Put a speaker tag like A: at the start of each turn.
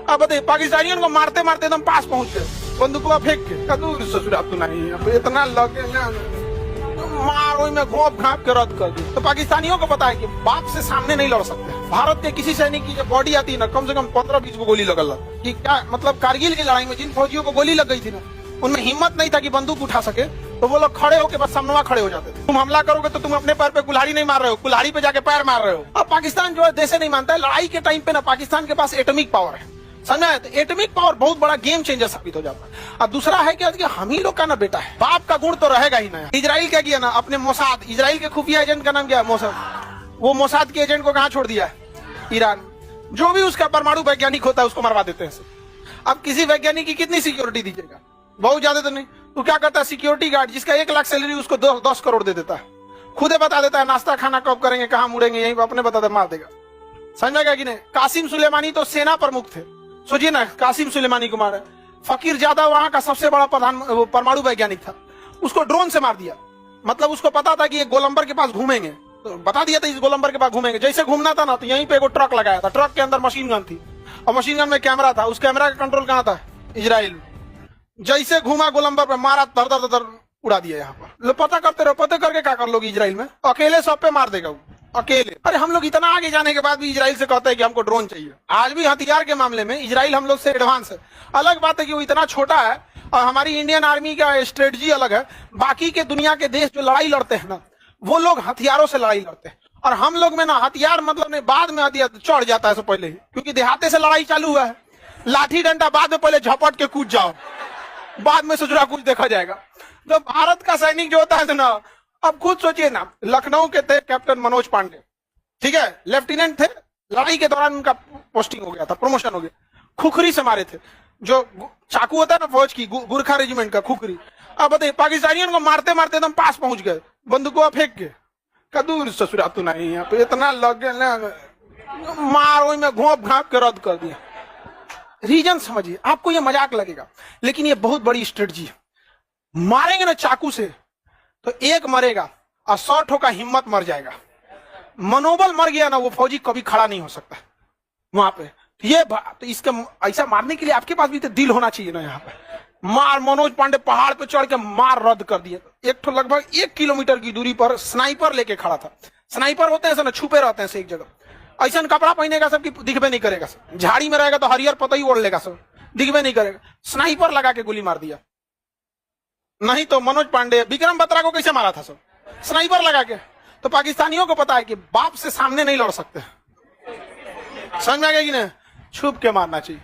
A: अब बताइए पाकिस्तानियों को मारते मारते एकदम पास पहुंच गए, बंदूकवा फेंक के कदूर ससुरा तू नहीं अब इतना लगे ना मारो में घोप घाप के रद्द कर दी। तो पाकिस्तानियों को पता है कि बाप से सामने नहीं लड़ सकते। भारत के किसी सैनिक की जब बॉडी आती है ना, कम से कम 15-20 को गोली लगल कि क्या मतलब कारगिल की लड़ाई में जिन फौजियों को गोली लग गई थी ना, उनमें हिम्मत नहीं था कि बंदूक उठा सके, तो वो लोग खड़े होकर बस सामने खड़े हो जाते थे। तुम हमला करोगे तो तुम अपने पैर पे कुल्हाड़ी नहीं मार रहे हो, कुल्हाड़ी पे जाके पैर मार रहे हो। अब पाकिस्तान जो है देश नहीं मानता है। लड़ाई के टाइम पे ना पाकिस्तान के पास एटॉमिक पावर है, समझा है? तो एटॉमिक पावर बहुत बड़ा गेम चेंजर साबित हो जाता है। और दूसरा है कि हम ही लोग का ना बेटा है, बाप का गुण तो रहेगा ही ना। इजराइल क्या किया ना, अपने मोसाद, इजराइल के खुफिया एजेंट का नाम क्या है, मोसाद, वो मोसाद के एजेंट को कहाँ छोड़ दिया है, ईरान। जो भी उसका परमाणु वैज्ञानिक होता है उसको मरवा देते हैं। अब किसी वैज्ञानिक की कितनी सिक्योरिटी दीजिएगा, बहुत ज्यादा तो नहीं। तो क्या करता है सिक्योरिटी गार्ड, जिसका 1 लाख सैलरी उसको 10 करोड़ दे देता है, खुदे बता देता है नाश्ता खाना कब करेंगे, कहाँ मुड़ेंगे, यहीं अपने बता दे मार देगा। समझा गया कि नहीं? कासिम सुलेमानी तो सेना प्रमुख थे, सोचिए ना, कासिम सुलेमानी को मारा। फकीर जादा वहां का सबसे बड़ा परमाणु वैज्ञानिक था, उसको ड्रोन से मार दिया। मतलब उसको पता था कि ये गोलंबर के पास घूमेंगे, तो बता दिया था इस गोलंबर के पास घूमेंगे। जैसे घूमना था ना, तो यहीं पे एक ट्रक लगाया था, ट्रक के अंदर मशीन गन थी और मशीन गन में कैमरा था। उस कैमरा का कंट्रोल कहाँ था, इजराइल। जैसे घूमा गोलंबर पे मारा, तर उड़ा दिया। यहाँ पर पता करते रहो, पता करके क्या कर लोगे इजराइल में, अकेले सब पे मार देगा वो, अकेले। अरे हम लोग इतना आगे जाने के बाद भी इजराइल से कहते हैं कि हमको ड्रोन चाहिए। आज भी हथियार के मामले में इजराइल हम लोग से एडवांस है। अलग बात है कि वो इतना छोटा है और हमारी इंडियन आर्मी का स्ट्रेटजी अलग है। बाकी के दुनिया के देश जो लड़ाई लड़ते हैं ना, वो लोग हथियारों से लड़ाई लड़ते हैं, और हम लोग में ना हथियार मतलब नहीं, बाद में हथियार चढ़ जाता है सब पहले ही, क्योंकि देहाते से लड़ाई चालू हुआ है। लाठी डंडा बाद में, पहले झपट के कूद जाओ, बाद में ससुरा कुछ देखा जाएगा। तो भारत का सैनिक जो होता है ना, अब खुद सोचिए ना, लखनऊ के थे कैप्टन मनोज पांडे, ठीक है, लेफ्टिनेंट थे। लड़ाई के दौरान उनका पोस्टिंग हो गया था, प्रमोशन हो गया। खुखरी से मारे थे, जो चाकू होता है ना फौज की, गुरखा रेजिमेंट का खुखरी। अब बताइए पाकिस्तानियों को मारते मारते एकदम पास पहुंच गए, बंदूकवा फेंक के कदूर ससुरा तू नहीं यहाँ पे इतना लगे ना मारो में घोप घाप के रद्द कर दिया। रीजन समझिए, आपको ये मजाक लगेगा लेकिन ये बहुत बड़ी स्ट्रेटजी है। मारेंगे ना चाकू से तो एक मरेगा और 100 ठो का हिम्मत मर जाएगा। मनोबल मर गया ना, वो फौजी कभी खड़ा नहीं हो सकता वहां पे। ये तो इसका ऐसा मारने के लिए आपके पास भी तो दिल होना चाहिए ना। यहाँ पे मार, मनोज पांडे पहाड़ पे चढ़ के मार रद्द कर दिया। एक तो लगभग 1 किलोमीटर की दूरी पर स्नाइपर लेके खड़ा था। स्नाइपर होते हैं ना, छुपे रहते हैं एक जगह, ऐसा कपड़ा पहनेगा सब, दिखबे नहीं करेगा सब। झाड़ी में रहेगा तो हरियर पता ही ओढ़ लेगा सब, दिखबे नहीं करेगा। स्नाइपर लगा के गोली मार दिया। नहीं तो मनोज पांडे, विक्रम बत्रा को कैसे मारा था सब, स्नाइपर लगा के। तो पाकिस्तानियों को पता है कि बाप से सामने नहीं लड़ सकते। समझ में आ गया कि नहीं? छुप के मारना चाहिए।